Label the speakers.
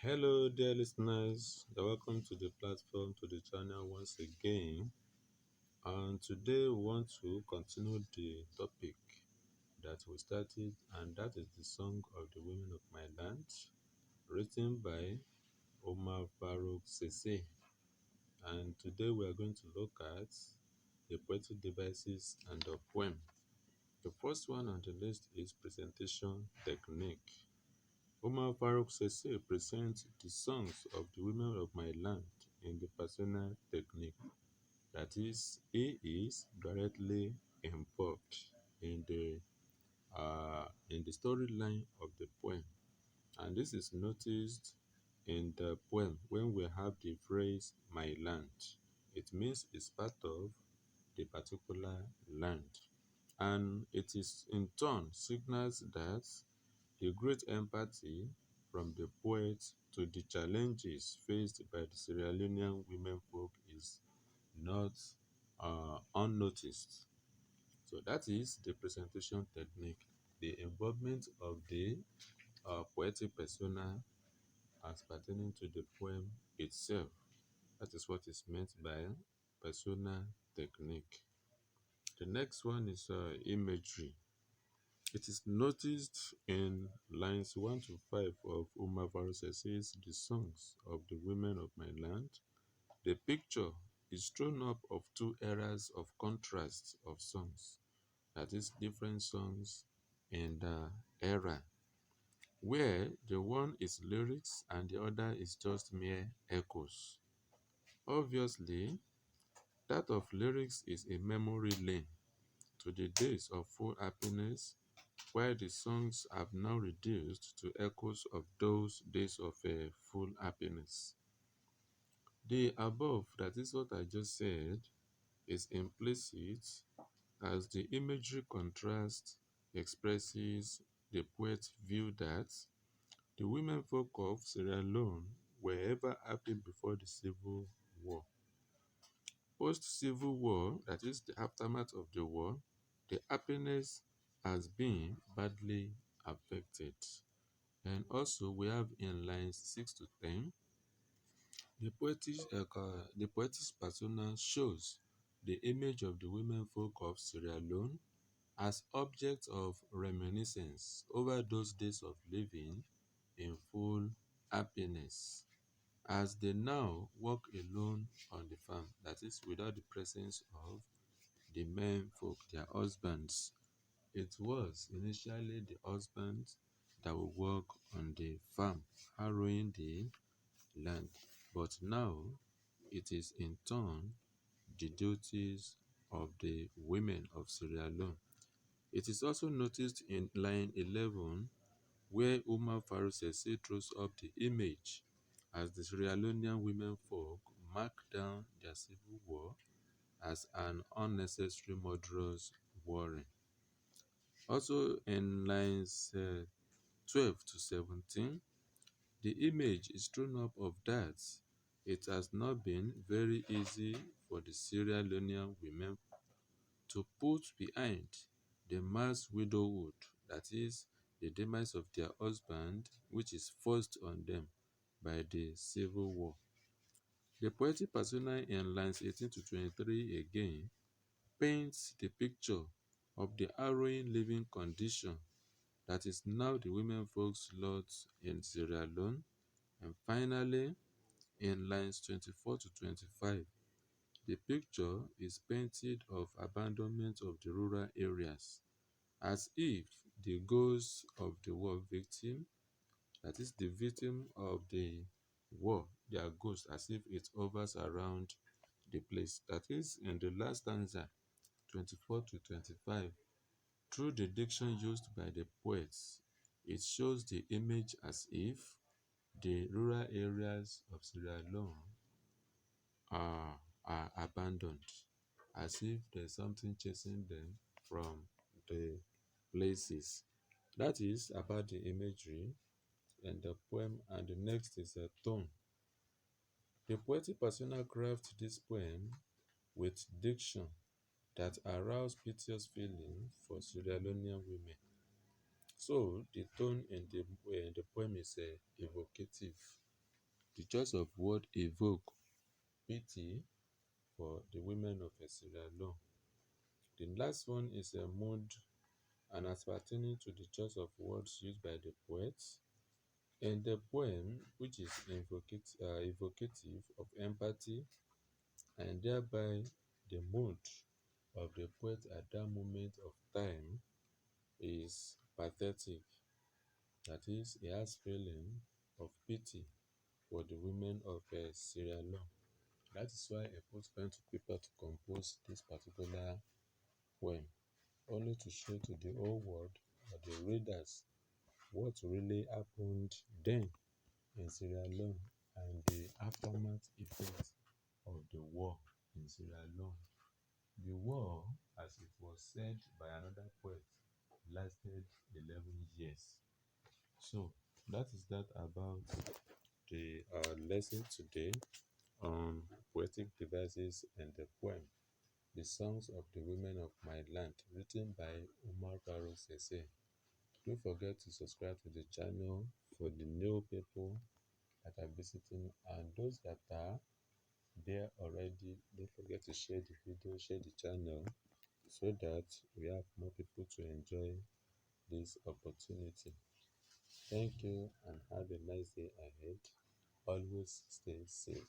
Speaker 1: Hello, dear listeners. You're welcome to the platform, to the channel once again. And today we want to continue the topic that we started, and that is the Song of the Women of My Land, written by Omar Farouk Sese. And today we are going to look at the poetic devices and the poem. The first one on the list is presentation technique. Omar Farouk Sese presents the songs of the women of my land in the personal technique. That is, he is directly involved in the storyline of the poem, and this is noticed in the poem when we have the phrase "my land." It means it's part of the particular land, and it is in turn signals that the great empathy from the poet to the challenges faced by the Sierra Leonean women folk is not unnoticed. So that is the presentation technique, the involvement of the poetic persona as pertaining to the poem itself. That is what is meant by persona technique. The next one is imagery. It is noticed in lines 1 to 5 of Umar Farus's The Songs of the Women of My Land. The picture is thrown up of two eras of contrast of songs, that is, different songs in the era, where the one is lyrics and the other is just mere echoes. Obviously, that of lyrics is a memory lane to the days of full happiness, while the songs have now reduced to echoes of those days of full happiness. The above, that is what I just said, is implicit as the imagery contrast expresses the poet's view that the women folk of Sierra Leone were ever happy before the Civil War. Post-Civil War, that is the aftermath of the war, the happiness has been badly affected. And also we have in lines 6 to 10, the poetic persona shows the image of the women folk of Sierra Leone as objects of reminiscence over those days of living in full happiness, as they now walk alone on the farm, that is, without the presence of the men folk, their husbands. It was initially the husbands that would work on the farm, harrowing the land, but now it is in turn the duties of the women of Sierra Leone. It is also noticed in line 11 where Umar Farusese throws up the image as the Sierra Leonean women folk mark down their civil war as an unnecessary murderous warring. Also in lines 12 to 17, the image is thrown up of that it has not been very easy for the Sierra Leonean women to put behind the mass widowhood, that is, the demise of their husband, which is forced on them by the Civil War. The poetic persona in lines 18 to 23 again paints the picture of the harrowing living condition that is now the women folks' lot in Sierra Leone. And finally, in lines 24 to 25, the picture is painted of abandonment of the rural areas, as if the ghosts of the war victim, that is the victim of the war, their ghost, as if it hovers around the place. That is in the last stanza, 24 to 25. Through the diction used by the poets, it shows the image as if the rural areas of Sierra Leone are abandoned, as if there's something chasing them from the places. That is about the imagery and the poem, and the next is a tone. The poetic persona crafts this poem with diction that arouse piteous feeling for Sierra Leonean women. So the tone in the poem is evocative. The choice of word evoke pity for the women of Sierra Leone. The last one is a mood and as pertaining to the choice of words used by the poets. In the poem, which is evocative of empathy and thereby the mood of the poet at that moment of time is pathetic. That is, he has feeling of pity for the women of Sierra Leone. That is why he put pen to paper to compose this particular poem, only to show to the whole world or the readers what really happened then in Sierra Leone and the aftermath effects of the war in Sierra Leone. The war, as it was said by another poet, lasted 11 years. So that is that about the lesson today on poetic devices and the poem, The Songs of the Women of My Land, written by Umar Baro Sese. Don't forget to subscribe to the channel for the new people that are visiting, and those that are there already, don't forget to share the video, share the channel, so that we have more people to enjoy this opportunity. Thank you and have a nice day ahead. Always stay safe.